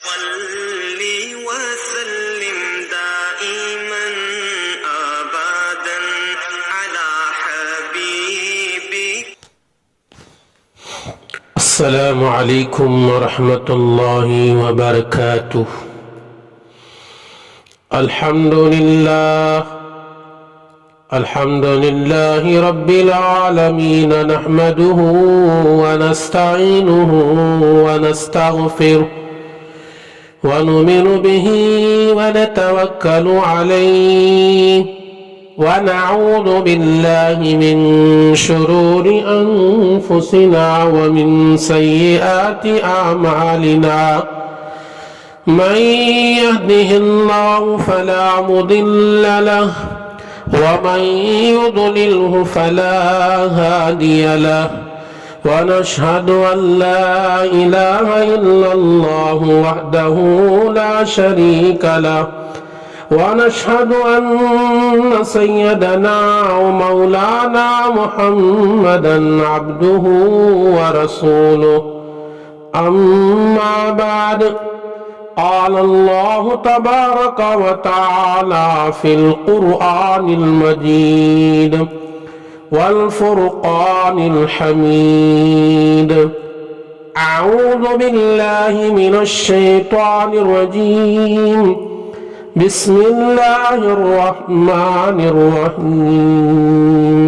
صل وسلم دائما أبدا على حبيبك. السلام عليكم ورحمة الله وبركاته. الحمد لله رب العالمين، نحمده ونستعينه ونستغفره ونؤمن به ونتوكل عليه ونعوذ بالله من شرور أنفسنا ومن سيئات أعمالنا. من يهده الله فلا مضل له ومن يضلله فلا هادي له، ونشهد أن لا إله إلا الله وحده لا شريك له، ونشهد أن سيدنا ومولانا محمدا عبده ورسوله. أما بعد، قال الله تبارك وتعالى في القرآن المجيد والفرقان الحميد: أعوذ بالله من الشيطان الرجيم، بسم الله الرحمن الرحيم.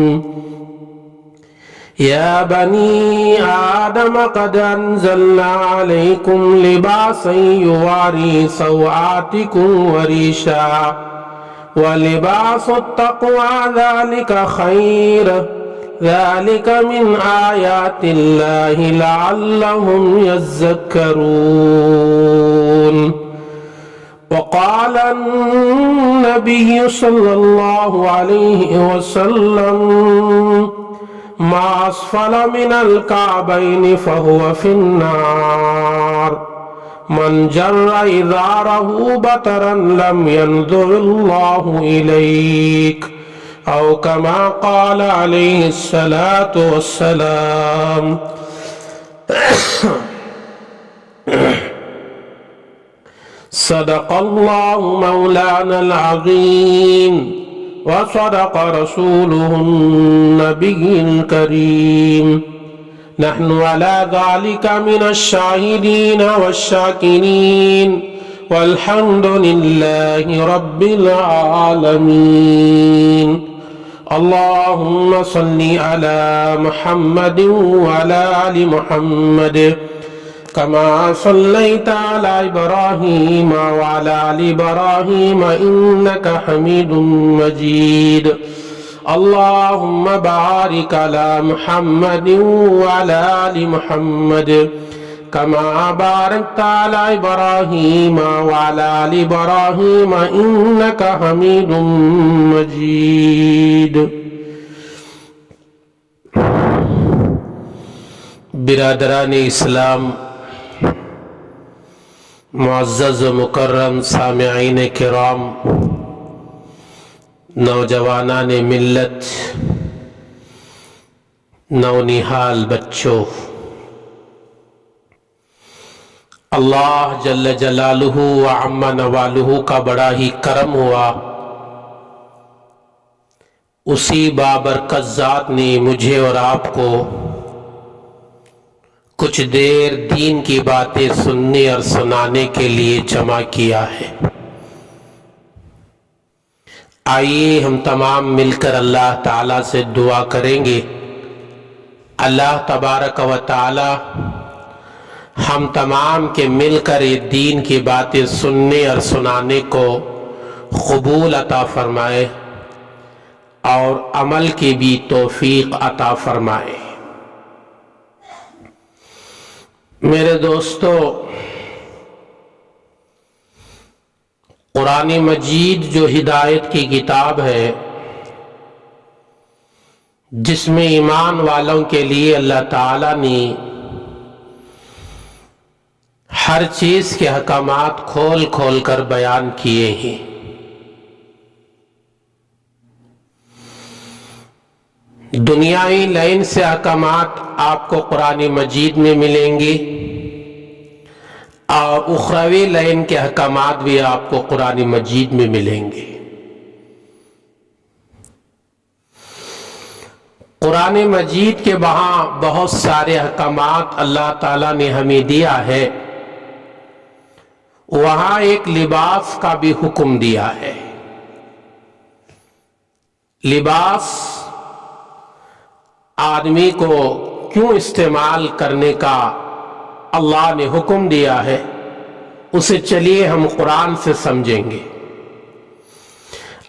يا بني آدم قد أنزلنا عليكم لباسا يواري سوآتكم وريشا ولباس التقوى ذلك خير، ذلك من آيات الله لعلهم يذكرون. وقال النبي صلى الله عليه وسلم: ما أسفل من الكعبين فهو في النار، من جر إزاره بطرا لم ينظر الله إليك، أو كما قال عليه الصلاة والسلام. صدق الله مولانا العظيم، وصدق رسوله النبي الكريم. نحن على ذلك من الشاهدين والشاكرين، والحمد لله رب العالمين. اللهم صل على محمد وعلى آل محمد كما صليت على إبراهيم وعلى آل إبراهيم إنك حميد مجيد. اللهم بارك على محمد وعلى آل محمد كما باركت على إبراهيم وعلى آل إبراهيم إنك حميد مجيد. برادران اسلام، معزز و مکرم سامعین کرام، نوجوانان ملت، نونہال بچوں، اللہ جل جلالہ و عم نوالہ کا بڑا ہی کرم ہوا. اسی بابرکت ذات نے مجھے اور آپ کو کچھ دیر دین کی باتیں سننے اور سنانے کے لیے جمع کیا ہے. آئیے ہم تمام مل کر اللہ تعالیٰ سے دعا کریں گے. اللہ تبارک و تعالی ہم تمام کے مل کر یہ دین کی باتیں سننے اور سنانے کو قبول عطا فرمائے اور عمل کی بھی توفیق عطا فرمائے. میرے دوستو، قرآن مجید جو ہدایت کی کتاب ہے، جس میں ایمان والوں کے لیے اللہ تعالیٰ نے ہر چیز کے احکامات کھول کھول کر بیان کیے ہیں. دنیائی لائن سے احکامات آپ کو قرآن مجید میں ملیں گے، اور اخروی لائن کے احکامات بھی آپ کو قرآن مجید میں ملیں گے۔ قرآن مجید کے وہاں بہت سارے احکامات اللہ تعالیٰ نے ہمیں دیا ہے، وہاں ایک لباس کا بھی حکم دیا ہے۔ لباس آدمی کو کیوں استعمال کرنے کا اللہ نے حکم دیا ہے، اسے چلیے ہم قرآن سے سمجھیں گے۔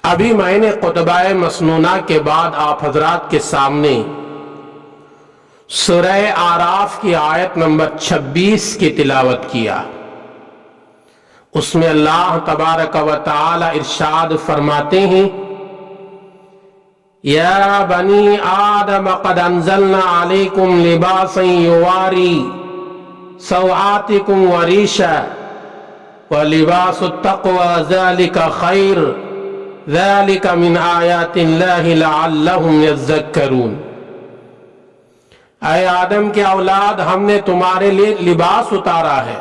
ابھی میں نے خطبہ مسنونہ کے بعد آپ حضرات کے سامنے سورہ اعراف کی آیت نمبر 26 کی تلاوت کیا۔ اس میں اللہ تبارک و تعالی ارشاد فرماتے ہیں، یا بنی آدم قد انزلنا علیکم لباسا یواری سوآتکم وریشا ولباس التقوی ذالک خیر ذالک من آیات اللہ لعلہم یذکرون۔ اے آدم کے اولاد، ہم نے تمہارے لیے لباس اتارا ہے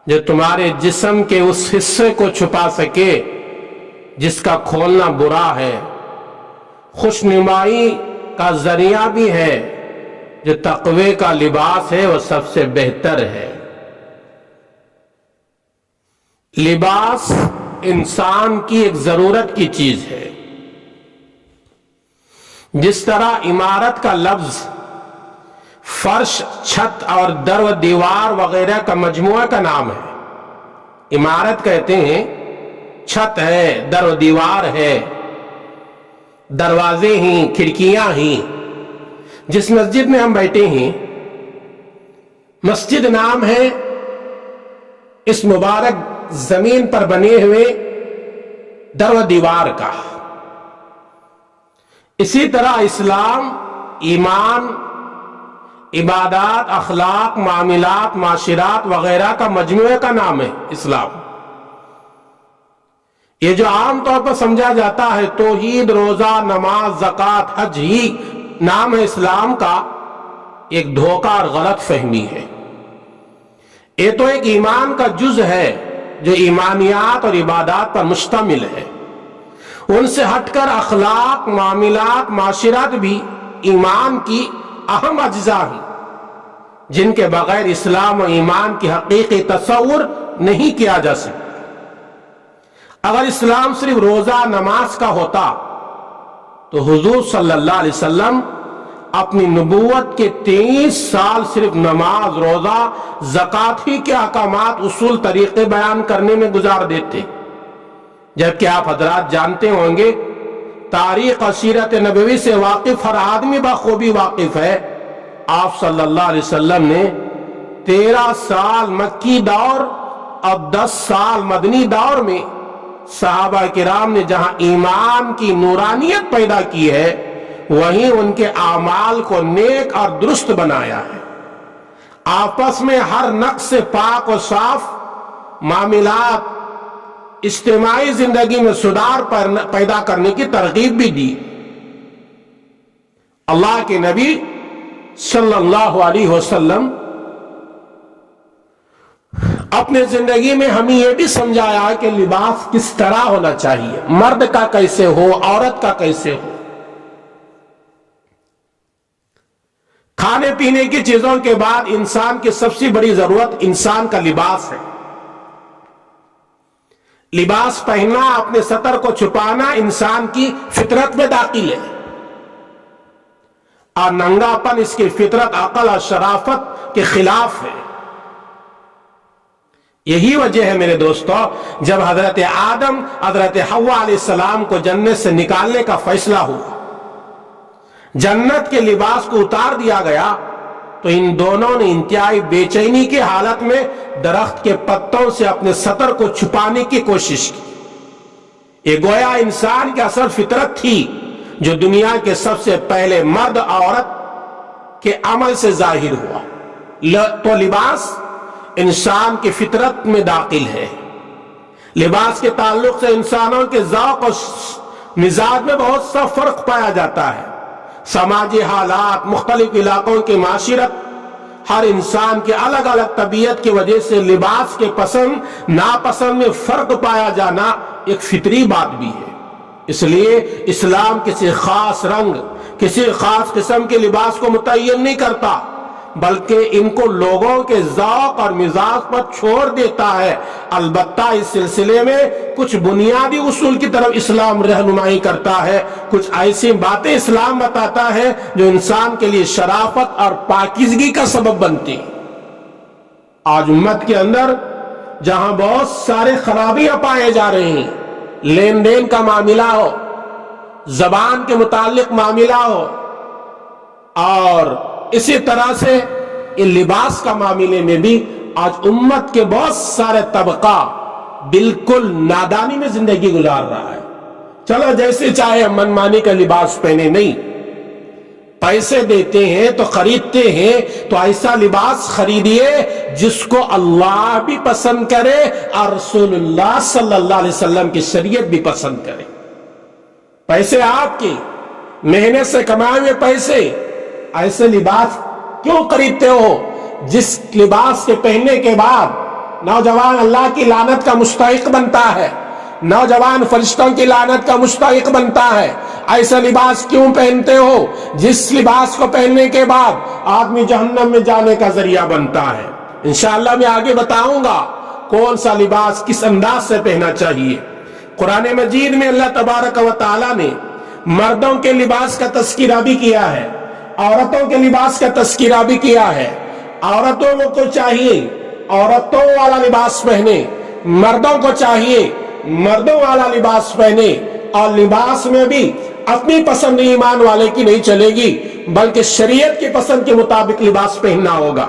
جو تمہارے جسم کے اس حصے کو چھپا سکے جس کا کھولنا برا ہے، خوشنمائی کا ذریعہ بھی ہے، جو تقوی کا لباس ہے وہ سب سے بہتر ہے۔ لباس انسان کی ایک ضرورت کی چیز ہے۔ جس طرح عمارت کا لفظ فرش، چھت اور در و دیوار وغیرہ کا مجموعہ کا نام ہے۔ عمارت کہتے ہیں چھت ہے، در و دیوار ہے، دروازے ہیں، کھڑکیاں ہیں۔ جس مسجد میں ہم بیٹھے ہیں، مسجد نام ہے اس مبارک زمین پر بنے ہوئے در و دیوار کا۔ اسی طرح اسلام، ایمان، عبادات، اخلاق، معاملات، معاشرات وغیرہ کا مجموعے کا نام ہے اسلام۔ یہ جو عام طور پر سمجھا جاتا ہے توحید، روزہ، نماز، زکوٰۃ، حج ہی نام ہے اسلام کا، ایک دھوکہ اور غلط فہمی ہے۔ یہ تو ایک ایمان کا جز ہے جو ایمانیات اور عبادات پر مشتمل ہے۔ ان سے ہٹ کر اخلاق، معاملات، معاشرات بھی ایمان کی اہم اجزاء ہیں جن کے بغیر اسلام و ایمان کی حقیقی تصور نہیں کیا جا سکتا۔ اگر اسلام صرف روزہ، نماز کا ہوتا تو حضور صلی اللہ علیہ وسلم اپنی نبوت کے 23 سال صرف نماز، روزہ، زکوٰۃ ہی کے احکامات، اصول، طریقے بیان کرنے میں گزار دیتے۔ جبکہ آپ حضرات جانتے ہوں گے، تاریخ اور سیرت نبوی سے واقف ہر آدمی بخوبی واقف ہے، آپ صلی اللہ علیہ وسلم نے 13 سال مکی دور اور 10 سال مدنی دور میں صحابہ کرام نے جہاں ایمان کی نورانیت پیدا کی ہے، وہیں ان کے اعمال کو نیک اور درست بنایا ہے۔ آپس میں ہر نقص سے پاک و صاف معاملات، اجتماعی زندگی میں سدھار پیدا کرنے کی ترغیب بھی دی۔ اللہ کے نبی صلی اللہ علیہ وسلم اپنے زندگی میں ہمیں یہ بھی سمجھایا کہ لباس کس طرح ہونا چاہیے، مرد کا کیسے ہو، عورت کا کیسے ہو۔ کھانے پینے کی چیزوں کے بعد انسان کی سب سے بڑی ضرورت انسان کا لباس ہے۔ لباس پہننا، اپنے سطر کو چھپانا انسان کی فطرت میں داخل ہے، اور ننگا پن اس کی فطرت، عقل اور شرافت کے خلاف ہے۔ یہی وجہ ہے میرے دوستو، جب حضرت آدم، حضرت حوا علیہ السلام کو جنت سے نکالنے کا فیصلہ ہوا، جنت کے لباس کو اتار دیا گیا، تو ان دونوں نے انتہائی بے چینی کی حالت میں درخت کے پتوں سے اپنے سطر کو چھپانے کی کوشش کی۔ یہ گویا انسان کی اصل فطرت تھی جو دنیا کے سب سے پہلے مرد عورت کے عمل سے ظاہر ہوا۔ تو لباس انسان کی فطرت میں داخل ہے۔ لباس کے تعلق سے انسانوں کے ذوق اور مزاج میں بہت سا فرق پایا جاتا ہے۔ سماجی حالات، مختلف علاقوں کی معاشرت ہر انسان کے الگ الگ طبیعت کی وجہ سے لباس کے پسند ناپسند میں فرق پایا جانا ایک فطری بات بھی ہے۔ اس لیے اسلام کسی خاص رنگ، کسی خاص قسم کے لباس کو متعین نہیں کرتا، بلکہ ان کو لوگوں کے ذوق اور مزاج پر چھوڑ دیتا ہے۔ البتہ اس سلسلے میں کچھ بنیادی اصول کی طرف اسلام رہنمائی کرتا ہے، کچھ ایسی باتیں اسلام بتاتا ہے جو انسان کے لیے شرافت اور پاکیزگی کا سبب بنتی۔ آج امت کے اندر جہاں بہت سارے خرابیاں پائے جا رہے ہیں، لین دین کا معاملہ ہو، زبان کے متعلق معاملہ ہو، اور اسی طرح سے لباس کا معاملے میں بھی آج امت کے بہت سارے طبقہ بالکل نادانی میں زندگی گزار رہا ہے۔ چلو جیسے چاہے من مانی کا لباس پہنے، نہیں، پیسے دیتے ہیں تو خریدتے ہیں تو ایسا لباس خریدیے جس کو اللہ بھی پسند کرے اور رسول اللہ صلی اللہ علیہ وسلم کی شریعت بھی پسند کرے۔ پیسے آپ کے محنت سے کمائے ہوئے پیسے، ایسے لباس کیوں خریدتے ہو جس لباس کے پہننے کے بعد نوجوان اللہ کی لعنت کا مستحق بنتا ہے، نوجوان فرشتوں کی لعنت کا مستحق بنتا ہے؟ ایسا لباس کیوں پہنتے ہو جس لباس کو پہننے کے بعد آدمی جہنم میں جانے کا ذریعہ بنتا ہے؟ انشاءاللہ میں آگے بتاؤں گا کون سا لباس کس انداز سے پہنا چاہیے۔ قرآن مجید میں اللہ تبارک و تعالی نے مردوں کے لباس کا تذکرہ بھی کیا ہے، عورتوں کے لباس کا تذکرہ بھی کیا ہے۔ عورتوں کو چاہیے عورتوں والا لباس پہنے، مردوں کو چاہیے مردوں والا لباس پہنے، اور لباس میں بھی اپنی پسند ایمان والے کی نہیں چلے گی بلکہ شریعت کی پسند کے مطابق لباس پہننا ہوگا۔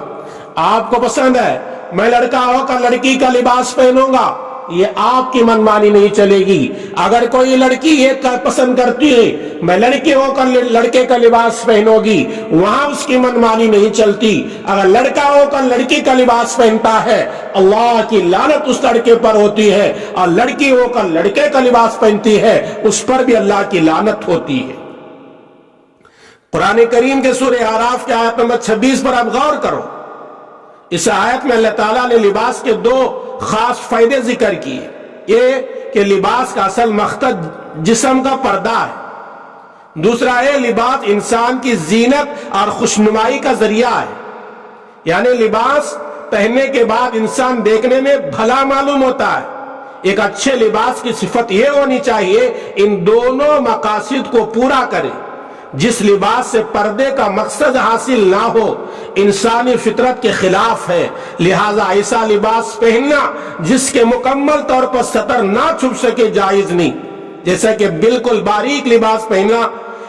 آپ کو پسند ہے میں لڑکا ہو کر لڑکی کا لباس پہنوں گا، یہ آپ کی منمانی نہیں چلے گی۔ اگر کوئی لڑکی یہ پسند کرتی ہے میں لڑکی ہو کر لڑکے کا لباس پہنو گی، وہاں اس کی منمانی نہیں چلتی۔ اگر لڑکا ہو کر لڑکی کا لباس پہنتا ہے اللہ کی لعنت اس لڑکے پر ہوتی ہے، اور لڑکی ہو کر لڑکے کا لباس پہنتی ہے اس پر بھی اللہ کی لعنت ہوتی ہے۔ قرآن کریم کے سورہ اعراف کے آیت نمبر 26 پر آپ غور کرو۔ اس آیت میں اللہ تعالیٰ نے لباس کے دو خاص فائدے ذکر کیے۔ یہ کہ لباس کا اصل مقصد جسم کا پردہ ہے، دوسرا ہے لباس انسان کی زینت اور خوشنمائی کا ذریعہ ہے، یعنی لباس پہننے کے بعد انسان دیکھنے میں بھلا معلوم ہوتا ہے۔ ایک اچھے لباس کی صفت یہ ہونی چاہیے ان دونوں مقاصد کو پورا کرے۔ جس لباس سے پردے کا مقصد حاصل نہ ہو انسانی فطرت کے خلاف ہے، لہذا ایسا لباس پہننا جس کے مکمل طور پر سطر نہ چھپ سکے جائز نہیں، جیسا کہ بالکل باریک لباس پہننا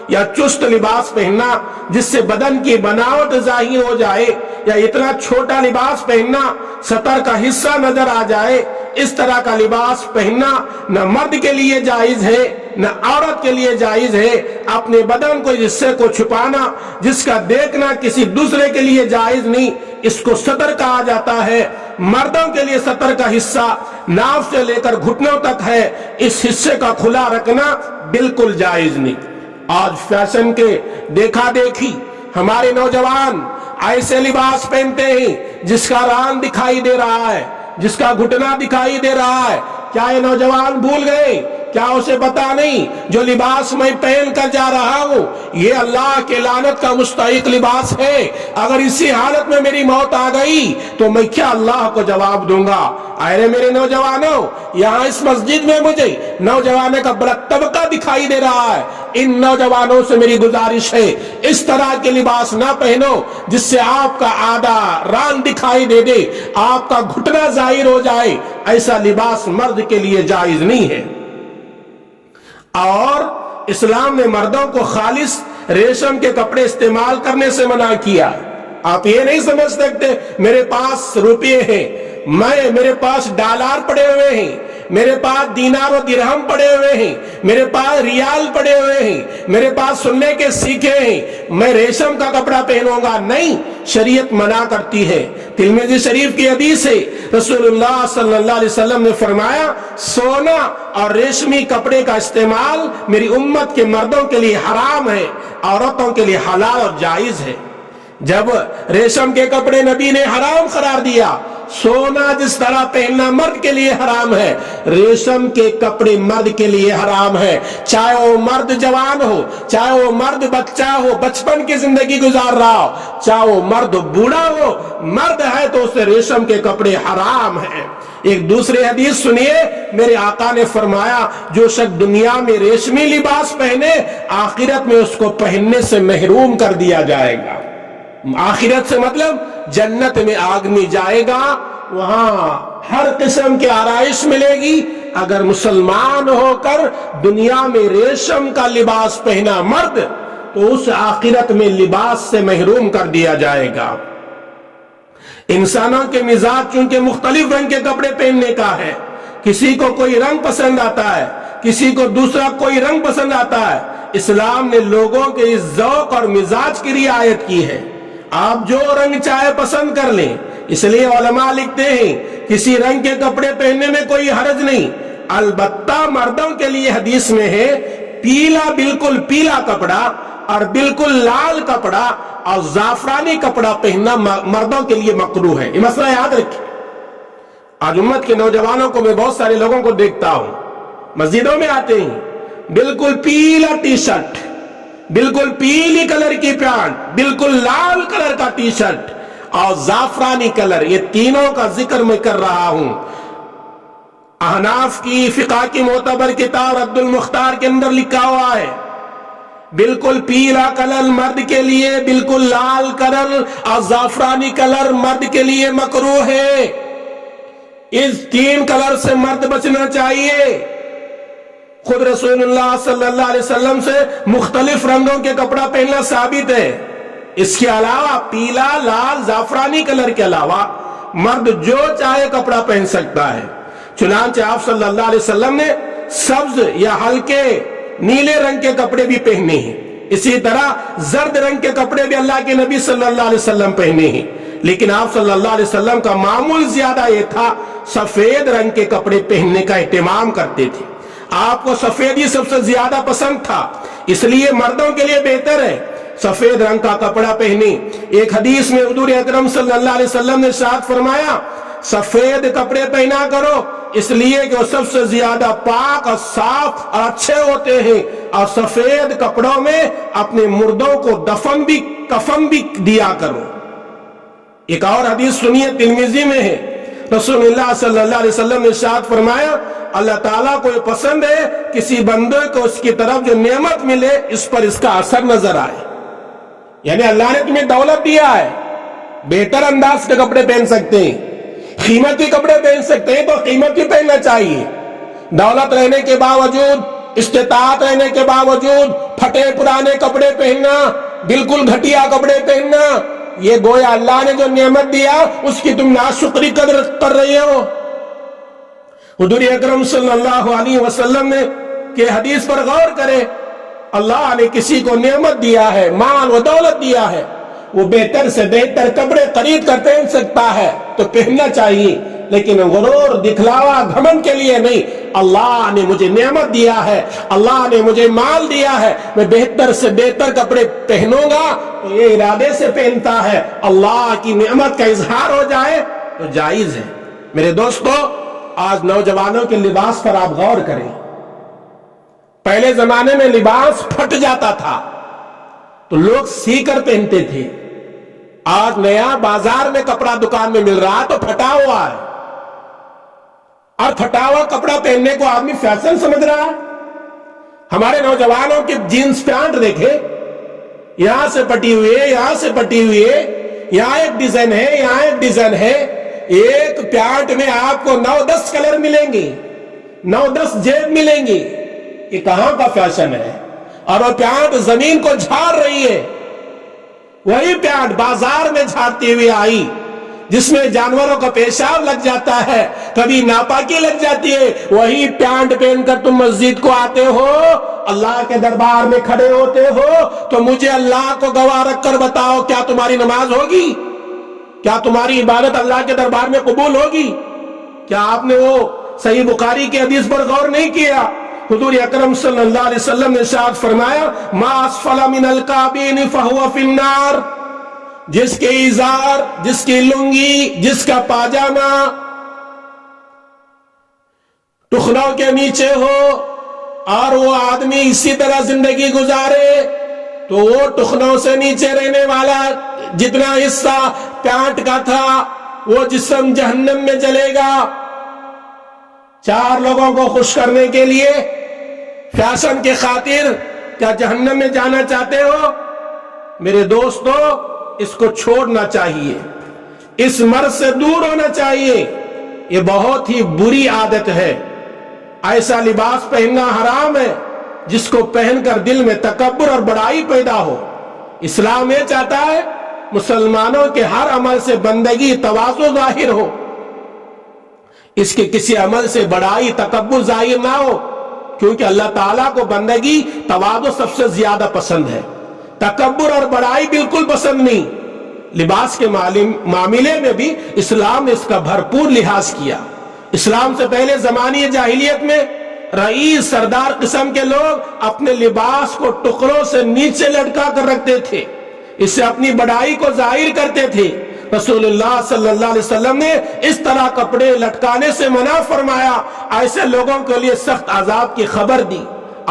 یا چست لباس پہننا جس سے بدن کی بناوٹ ظاہر ہو جائے، یا اتنا چھوٹا لباس پہننا سطر کا حصہ نظر آ جائے، اس طرح کا لباس پہننا نہ مرد کے لیے جائز ہے نہ عورت کے لیے جائز ہے۔ اپنے بدن کو حصے کو چھپانا جس کا دیکھنا کسی دوسرے کے لیے جائز نہیں، اس کو سطر کہا جاتا ہے۔ مردوں کے لیے سطر کا حصہ ناف سے لے کر گھٹنوں تک ہے، اس حصے کا کھلا رکھنا بالکل جائز نہیں۔ آج فیشن کے دیکھا دیکھی ہمارے نوجوان ایسے لباس پہنتے ہیں جس کا ران دکھائی دے رہا ہے، جس کا گھٹنا دکھائی دے رہا ہے۔ کیا یہ نوجوان بھول گئے؟ کیا اسے پتا نہیں جو لباس میں پہن کر جا رہا ہوں یہ اللہ کے لعنت کا مستحق لباس ہے؟ اگر اسی حالت میں میری موت آ گئی تو میں کیا اللہ کو جواب دوں گا؟ اے میرے نوجوانوں، یہاں اس مسجد میں مجھے نوجوانوں کا بڑا طبقہ دکھائی دے رہا ہے۔ ان نوجوانوں سے میری گزارش ہے اس طرح کے لباس نہ پہنو جس سے آپ کا آدھا ران دکھائی دے دے، آپ کا گھٹنا ظاہر ہو جائے۔ ایسا لباس مرد کے لیے جائز نہیں ہے۔ اور اسلام نے مردوں کو خالص ریشم کے کپڑے استعمال کرنے سے منع کیا۔ آپ یہ نہیں سمجھ سکتے میرے پاس روپے ہیں، میرے پاس ڈالر پڑے ہوئے ہیں، میرے پاس دینار و درہم پڑے ہوئے ہیں، میرے پاس ریال پڑے ہوئے ہیں، میرے پاس سونے کے سکے ہیں، میں ریشم کا کپڑا پہنوں گا؟ نہیں، شریعت منع کرتی ہے۔ ترمذی شریف کی حدیث ہے، رسول اللہ صلی اللہ علیہ وسلم نے فرمایا سونا اور ریشمی کپڑے کا استعمال میری امت کے مردوں کے لیے حرام ہے، عورتوں کے لیے حلال اور جائز ہے۔ جب ریشم کے کپڑے نبی نے حرام قرار دیا، سونا جس طرح پہننا مرد کے لیے حرام ہے، ریشم کے کپڑے مرد کے لیے حرام ہے، چاہے وہ مرد جوان ہو، چاہے وہ مرد بچہ ہو، بچپن کی زندگی گزار رہا ہو، چاہے وہ مرد بوڑھا ہو، مرد ہے تو اسے ریشم کے کپڑے حرام ہیں۔ ایک دوسری حدیث سنیے، میرے آقا نے فرمایا جو شخص دنیا میں ریشمی لباس پہنے، آخرت میں اس کو پہننے سے محروم کر دیا جائے گا۔ آخرت سے مطلب جنت میں آدمی جائے گا، وہاں ہر قسم کی آرائش ملے گی۔ اگر مسلمان ہو کر دنیا میں ریشم کا لباس پہنا مرد، تو اس آخرت میں لباس سے محروم کر دیا جائے گا۔ انسانوں کے مزاج چونکہ مختلف رنگ کے کپڑے پہننے کا ہے، کسی کو کوئی رنگ پسند آتا ہے، کسی کو دوسرا کوئی رنگ پسند آتا ہے۔ اسلام نے لوگوں کے اس ذوق اور مزاج کی رعایت کی ہے، آپ جو رنگ چاہے پسند کر لیں۔ اس لیے علماء لکھتے ہیں کسی رنگ کے کپڑے پہننے میں کوئی حرج نہیں، البتہ مردوں کے لیے حدیث میں ہے پیلا، بالکل پیلا کپڑا اور بالکل لال کپڑا اور زعفرانی کپڑا پہننا مردوں کے لیے مکروہ ہے۔ یہ مسئلہ یاد رکھیں۔ آج امت کے نوجوانوں کو میں بہت سارے لوگوں کو دیکھتا ہوں، مسجدوں میں آتے ہیں، بالکل پیلا ٹی شرٹ، بالکل پیلی کلر کی پینٹ، بالکل لال کلر کا ٹی شرٹ اور زعفرانی کلر، یہ تینوں کا ذکر میں کر رہا ہوں۔ احناف کی فقہ کی معتبر کتاب رد المختار کے اندر لکھا ہوا ہے بالکل پیلا کلر مرد کے لیے، بالکل لال کلر اور زعفرانی کلر مرد کے لیے مکروہ ہے۔ اس تین کلر سے مرد بچنا چاہیے۔ خود رسول اللہ صلی اللہ علیہ وسلم سے مختلف رنگوں کے کپڑا پہننا ثابت ہے۔ اس کے علاوہ پیلا، لال، زعفرانی کلر کے علاوہ مرد جو چاہے کپڑا پہن سکتا ہے۔ چنانچہ آپ صلی اللہ علیہ وسلم نے سبز یا ہلکے نیلے رنگ کے کپڑے بھی پہنے ہیں، اسی طرح زرد رنگ کے کپڑے بھی اللہ کے نبی صلی اللہ علیہ وسلم پہنے ہیں، لیکن آپ صلی اللہ علیہ وسلم کا معمول زیادہ یہ تھا سفید رنگ کے کپڑے پہننے کا اہتمام کرتے تھے۔ آپ کو سفید ہی سب سے زیادہ پسند تھا، اس لیے مردوں کے لیے بہتر ہے سفید رنگ کا کپڑا پہنے۔ ایک حدیث میں حضور اکرم صلی اللہ علیہ وسلم نے ارشاد فرمایا سفید کپڑے پہنا کرو، اس لیے کہ وہ سب سے زیادہ پاک اور صاف اور اچھے ہوتے ہیں، اور سفید کپڑوں میں اپنے مردوں کو کفن بھی دیا کرو۔ ایک اور حدیث سنیے، ترمذی میں ہے، رسول اللہ صلی اللہ علیہ وسلم نے ارشاد فرمایا اللہ تعالیٰ کو یہ پسند ہے کسی بندے کو اس کی طرف جو نعمت ملے اس پر اس کا اثر نظر آئے۔ یعنی اللہ نے تمہیں دولت دیا ہے، بہتر انداز کے کپڑے پہن سکتے ہیں، قیمتی کپڑے پہن سکتے ہیں تو قیمتی پہننا چاہیے۔ دولت رہنے کے باوجود، استطاعت رہنے کے باوجود پھٹے پرانے کپڑے پہننا، بالکل گھٹیا کپڑے پہننا، یہ گویا اللہ نے جو نعمت دیا اس کی تم ناشکری کر رہے ہو۔ حضور اکرم صلی اللہ علیہ وسلم نے کہ حدیث پر غور کرے، اللہ نے کسی کو نعمت دیا ہے، مال و دولت دیا ہے، وہ بہتر سے بہتر کپڑے خرید کر پہن سکتا ہے تو پہننا چاہیے، لیکن غرور، دکھلاوا، گھمنڈ کے لیے نہیں۔ اللہ نے مجھے نعمت دیا ہے، اللہ نے مجھے مال دیا ہے، میں بہتر سے بہتر کپڑے پہنوں گا تو یہ ارادے سے پہنتا ہے، اللہ کی نعمت کا اظہار ہو جائے تو جائز ہے۔ میرے دوستو، آج نوجوانوں کے لباس پر آپ غور کریں۔ پہلے زمانے میں لباس پھٹ جاتا تھا تو لوگ سی کر پہنتے تھے، آج نیا بازار میں کپڑا دکان میں مل رہا تو پھٹا ہوا ہے، اور پھٹا ہوا کپڑا پہننے کو آدمی فیشن سمجھ رہا ہے۔ ہمارے نوجوانوں کی جینس پینٹ دیکھیں، یہاں سے پٹی ہوئی ہے، یہاں سے پٹی ہوئی ہے، یہاں ایک ڈیزائن ہے، یہاں ایک ڈیزائن ہے۔ ایک پینٹ میں آپ کو 9-10 کلر ملیں گے، 9-10 جیب ملیں گی۔ یہ کہاں کا فیشن ہے؟ اور وہ پینٹ زمین کو جھاڑ رہی ہے۔ وہی پینٹ بازار میں جھاڑتی ہوئی آئی جس میں جانوروں کا پیشاب لگ جاتا ہے، کبھی ناپاکی لگ جاتی ہے، وہی پینٹ پہن کر تم مسجد کو آتے ہو، اللہ کے دربار میں کھڑے ہوتے ہو، تو مجھے اللہ کو گواہ رکھ کر بتاؤ کیا تمہاری نماز ہوگی؟ کیا تمہاری عبادت اللہ کے دربار میں قبول ہوگی؟ کیا آپ نے وہ صحیح بخاری کی حدیث پر غور نہیں کیا؟ حضور اکرم صلی اللہ علیہ وسلم نے ارشاد فرمایا ما اسفل من الکعبین فہو فی النار، جس کے ازار، جس کی لنگی، جس کا پاجامہ ٹخنوں کے نیچے ہو اور وہ آدمی اسی طرح زندگی گزارے تو وہ ٹخنوں سے نیچے رہنے والا جتنا حصہ پیانٹ کا تھا وہ جسم جہنم میں جلے گا۔ چار لوگوں کو خوش کرنے کے لیے فیشن کے خاطر کیا جہنم میں جانا چاہتے ہو؟ میرے دوستو، اس کو چھوڑنا چاہیے، اس مرض سے دور ہونا چاہیے۔ یہ بہت ہی بری عادت ہے۔ ایسا لباس پہننا حرام ہے جس کو پہن کر دل میں تکبر اور بڑائی پیدا ہو۔ اسلام یہ چاہتا ہے مسلمانوں کے ہر عمل سے بندگی، تواضع ظاہر ہو، اس کے کسی عمل سے بڑائی، تکبر ظاہر نہ ہو، کیونکہ اللہ تعالیٰ کو بندگی، تواضع سب سے زیادہ پسند ہے، تکبر اور بڑائی بالکل پسند نہیں۔ لباس کے معاملے میں بھی اسلام نے اس کا بھرپور لحاظ کیا۔ اسلام سے پہلے زمانے جاہلیت میں رئیس، سردار قسم کے لوگ اپنے لباس کو ٹکڑوں سے نیچے لٹکا کر رکھتے تھے، اس سے اپنی بڑائی کو ظاہر کرتے تھے۔ رسول اللہ صلی اللہ علیہ وسلم نے اس طرح کپڑے لٹکانے سے منع فرمایا، ایسے لوگوں کے لیے سخت عذاب کی خبر دی۔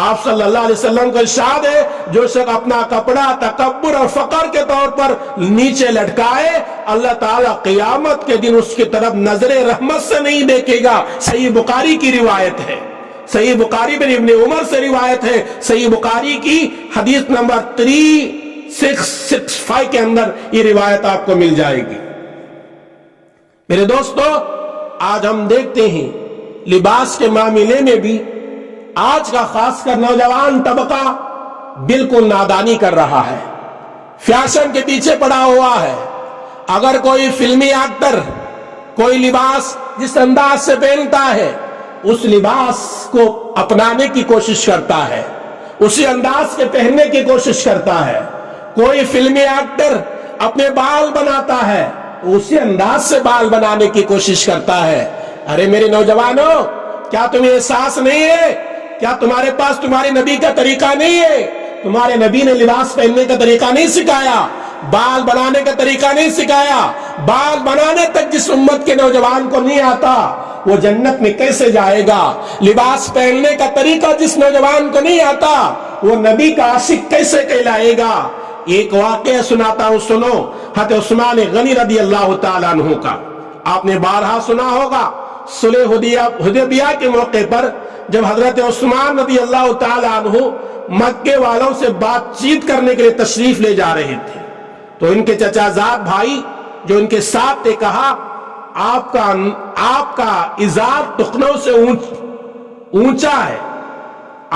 آپ صلی اللہ علیہ وسلم کا ارشاد ہے، جو شخص اپنا کپڑا تکبر اور فقر کے طور پر نیچے لٹکائے، اللہ تعالیٰ قیامت کے دن اس کی طرف نظر رحمت سے نہیں دیکھے گا۔ صحیح بخاری کی روایت ہے، صحیح بخاری میں ابن عمر سے روایت ہے، صحیح بخاری کی حدیث نمبر 3665 کے اندر یہ روایت آپ کو مل جائے گی۔ میرے دوستو، آج ہم دیکھتے ہیں لباس کے معاملے میں بھی آج کا خاص کر نوجوان طبقہ بالکل نادانی کر رہا ہے، فیشن کے پیچھے پڑا ہوا ہے۔ اگر کوئی فلمی ایکٹر کوئی لباس جس انداز سے پہنتا ہے، اس لباس کو اپنانے کی کوشش کرتا ہے، اسی انداز کے پہننے کی کوشش کرتا ہے۔ کوئی فلمی ایکٹر اپنے بال بناتا ہے، اسی انداز سے بال بنانے کی کوشش کرتا ہے۔ ارے میرے نوجوانوں، کیا تمہیں احساس نہیں ہے؟ کیا تمہارے پاس تمہارے نبی کا طریقہ نہیں ہے؟ تمہارے نبی نے لباس پہننے کا طریقہ نہیں سکھایا، بال بنانے کا طریقہ نہیں سکھایا۔ بال بنانے تک جس امت کے نوجوان کو نہیں آتا، وہ جنت میں کیسے جائے گا؟ لباس پہننے کا طریقہ جس نوجوان کو نہیں آتا، وہ نبی کا عاشق کیسے کہلائے گا؟ ایک واقعہ سناتا ہوں، سنو۔ حضرت عثمان غنی رضی اللہ تعالیٰ عنہ کا آپ نے بارہا سنا ہوگا۔ صلح حدیبیہ کے موقع پر جب حضرت عثمان رضی اللہ تعالیٰ عنہ مکے والوں سے بات چیت کرنے کے لیے تشریف لے جا رہے تھے، تو ان کے چچا زاد بھائی جو ان کے ساتھ تھے کہا، آپ کا ازار ٹخنوں سے اونچا ہے،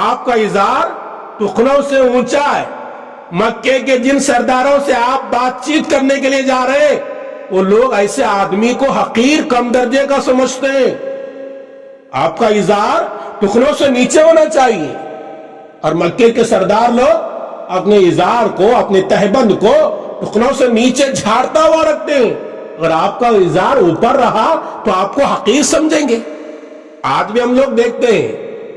آپ کا ازار ٹخنوں سے اونچا ہے۔ مکے کے جن سرداروں سے آپ بات چیت کرنے کے لیے جا رہے، وہ لوگ ایسے آدمی کو حقیر، کم درجے کا سمجھتے ہیں۔ آپ کا ازار ٹخنوں سے نیچے ہونا چاہیے، اور مکے کے سردار لوگ اپنے ازار کو، اپنے تہبند کو ٹخنوں سے نیچے جھاڑتا ہوا رکھتے ہیں۔ اگر آپ کا ازار اوپر رہا تو آپ کو حقیر سمجھیں گے۔ آج بھی ہم لوگ دیکھتے ہیں،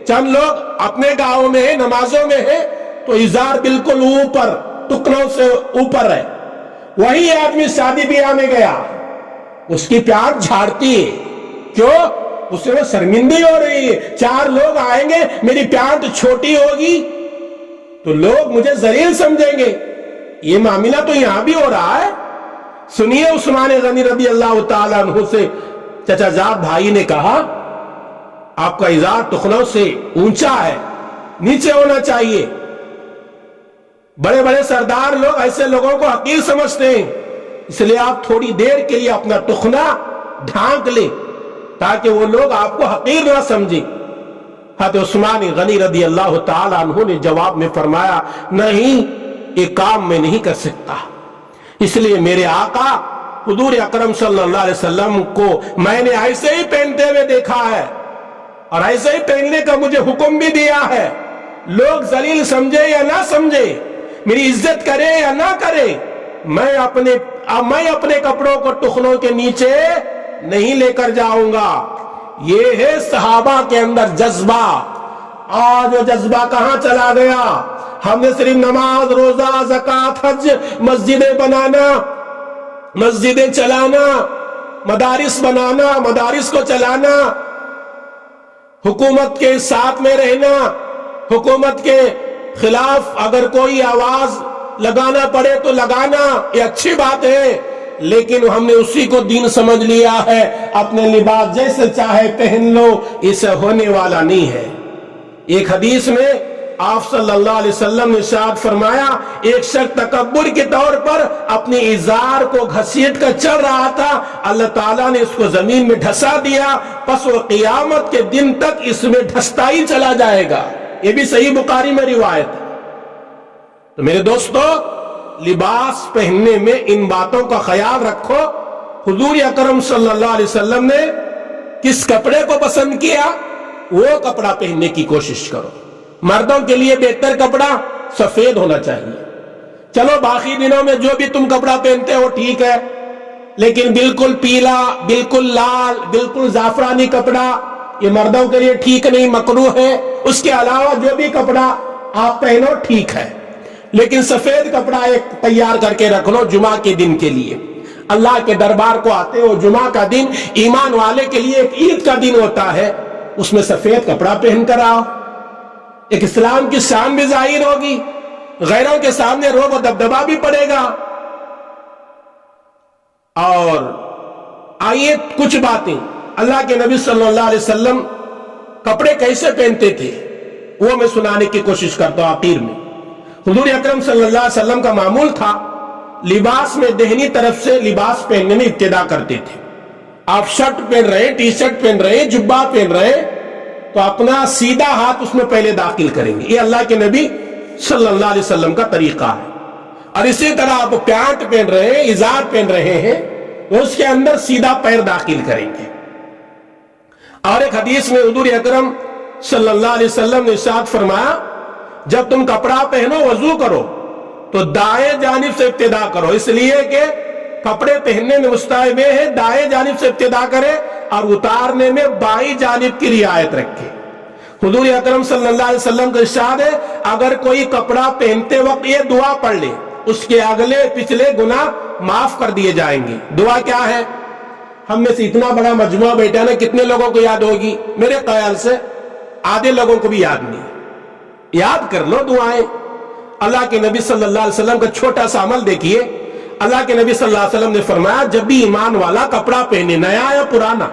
چند لوگ اپنے گاؤں میں ہیں، نمازوں میں ہیں، تو ازار بالکل اوپر، ٹکنوں سے اوپر ہے۔ وہی آدمی شادی بیاہ میں گیا، اس کی پیانٹ جھاڑتی ہے، کیوں؟ اس سے وہ شرمندگی ہو رہی ہے۔ چار لوگ آئیں گے، میری پیانٹ چھوٹی ہوگی تو لوگ مجھے ذلیل سمجھیں گے۔ یہ معاملہ تو یہاں بھی ہو رہا ہے۔ سنیے، عثمان غنی رضی اللہ تعالیٰ عنہ سے چچا زاد بھائی نے کہا، آپ کا ازار ٹخنوں سے اونچا ہے، نیچے ہونا چاہیے۔ بڑے بڑے سردار لوگ ایسے لوگوں کو حقیر سمجھتے ہیں، اس لیے آپ تھوڑی دیر کے لیے اپنا ٹخنا ڈھانک لیں تاکہ وہ لوگ آپ کو حقیر نہ سمجھیں۔ حضرت عثمان غنی رضی اللہ تعالیٰ عنہ نے جواب میں فرمایا، نہیں، یہ کام میں نہیں کر سکتا، اس لیے میرے آقا حضور اکرم صلی اللہ علیہ وسلم کو میں نے ایسے ہی پہنتے ہوئے دیکھا ہے، اور ایسے ہی پہننے کا مجھے حکم بھی دیا ہے۔ لوگ ذلیل سمجھے یا نہ سمجھے، میری عزت کرے یا نہ کرے، میں اپنے کپڑوں کو ٹخنوں کے نیچے نہیں لے کر جاؤں گا۔ یہ ہے صحابہ کے اندر جذبہ۔ آج وہ جذبہ کہاں چلا گیا؟ ہم نے صرف نماز، روزہ، زکوٰۃ، حج، مسجدیں بنانا، مسجدیں چلانا، مدارس بنانا، مدارس کو چلانا، حکومت کے ساتھ میں رہنا، حکومت کے خلاف اگر کوئی آواز لگانا پڑے تو لگانا، یہ اچھی بات ہے، لیکن ہم نے اسی کو دین سمجھ لیا ہے، اپنے لباس جیسے چاہے پہن لو، اسے ہونے والا نہیں ہے۔ ایک حدیث میں آپ صلی اللہ علیہ وسلم نے ارشاد فرمایا، ایک شخص تکبر کے طور پر اپنی ازار کو گھسیٹ کر چل رہا تھا، اللہ تعالیٰ نے اس کو زمین میں ڈھسا دیا، پس وہ قیامت کے دن تک اس میں ڈھستا ہی چلا جائے گا۔ یہ بھی صحیح بخاری میں روایت ہے۔ تو میرے دوستو، لباس پہننے میں ان باتوں کا خیال رکھو۔ حضور اکرم صلی اللہ علیہ وسلم نے کس کپڑے کو پسند کیا، وہ کپڑا پہننے کی کوشش کرو۔ مردوں کے لیے بہتر کپڑا سفید ہونا چاہیے۔ چلو باقی دنوں میں جو بھی تم کپڑا پہنتے ہو ٹھیک ہے، لیکن بالکل پیلا، بالکل لال، بالکل زعفرانی کپڑا یہ مردوں کے لیے ٹھیک نہیں، مکروہ ہے۔ اس کے علاوہ جو بھی کپڑا آپ پہنو ٹھیک ہے، لیکن سفید کپڑا ایک تیار کر کے رکھ لو جمعہ کے دن کے لیے۔ اللہ کے دربار کو آتے ہو، جمعہ کا دن ایمان والے کے لیے ایک عید کا دن ہوتا ہے، اس میں سفید کپڑا پہن کر آؤ، ایک اسلام کی شان بھی ظاہر ہوگی، غیروں کے سامنے روب و دبدبا بھی پڑے گا۔ اور آئیے کچھ باتیں اللہ کے نبی صلی اللہ علیہ وسلم کپڑے کیسے پہنتے تھے وہ میں سنانے کی کوشش کرتا ہوں آخر میں۔ حضور اکرم صلی اللہ علیہ وسلم کا معمول تھا، لباس میں دہنی طرف سے لباس پہننے میں ابتدا کرتے تھے۔ آپ شرٹ پہن رہے ہیں، ٹی شرٹ پہن رہے ہیں، جبہ پہن رہے ہیں، تو اپنا سیدھا ہاتھ اس میں پہلے داخل کریں گے۔ یہ اللہ کے نبی صلی اللہ علیہ وسلم کا طریقہ ہے۔ اور اسی طرح آپ پینٹ پہن رہے ہیں، ازار پہن رہے ہیں، تو اس کے اندر سیدھا پیر داخل کریں گے۔ اور ایک حدیث میں حضور اکرم صلی اللہ علیہ وسلم نے ارشاد فرمایا، جب تم کپڑا پہنو وضو کرو تو دائیں جانب سے ابتدا کرو، اس لیے کہ کپڑے پہننے میں مستحب ہے دائیں جانب سے ابتدا کرے اور اتارنے میں بائیں جانب کی رعایت رکھے۔ حضور اکرم صلی اللہ علیہ وسلم کا ارشاد ہے، اگر کوئی کپڑا پہنتے وقت یہ دعا پڑھ لے، اس کے اگلے پچھلے گناہ معاف کر دیے جائیں گے۔ دعا کیا ہے؟ ہم میں سے اتنا بڑا مجموعہ بیٹھا نا، کتنے لوگوں کو یاد ہوگی؟ میرے خیال سے آدھے لوگوں کو بھی یاد نہیں۔ یاد کر لو دعائیں۔ اللہ کے نبی صلی اللہ علیہ وسلم کا چھوٹا سا عمل دیکھیے۔ اللہ کے نبی صلی اللہ علیہ وسلم نے فرمایا، جب بھی ایمان والا کپڑا پہنے، نیا یا پرانا،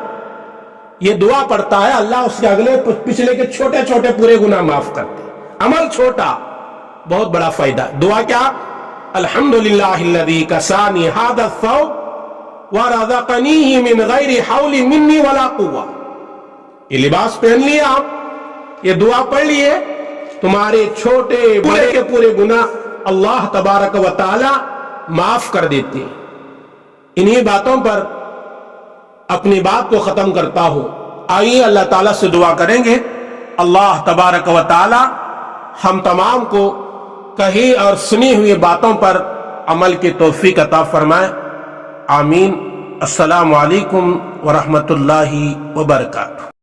یہ دعا پڑھتا ہے، اللہ اس کے اگلے پچھلے کے چھوٹے چھوٹے پورے گناہ معاف کرتے۔ عمل چھوٹا، بہت بڑا فائدہ۔ دعا کیا؟ الحمدللہ الذی کسانی ھذا الثوب ورزقنیہ من غیر حول منی ولا قوہ۔ یہ لباس پہن لیا آپ، یہ دعا پڑھ لیے، تمہارے چھوٹے بڑے کے پورے گناہ اللہ تبارک و تعالی معاف کر دیتے۔ انہی باتوں پر اپنی بات کو ختم کرتا ہوں۔ آئیے اللہ تعالیٰ سے دعا کریں گے، اللہ تبارک و تعالی ہم تمام کو کہی اور سنی ہوئی باتوں پر عمل کی توفیق عطا فرمائے، آمین۔ السلام علیکم ورحمۃ اللہ وبرکاتہ۔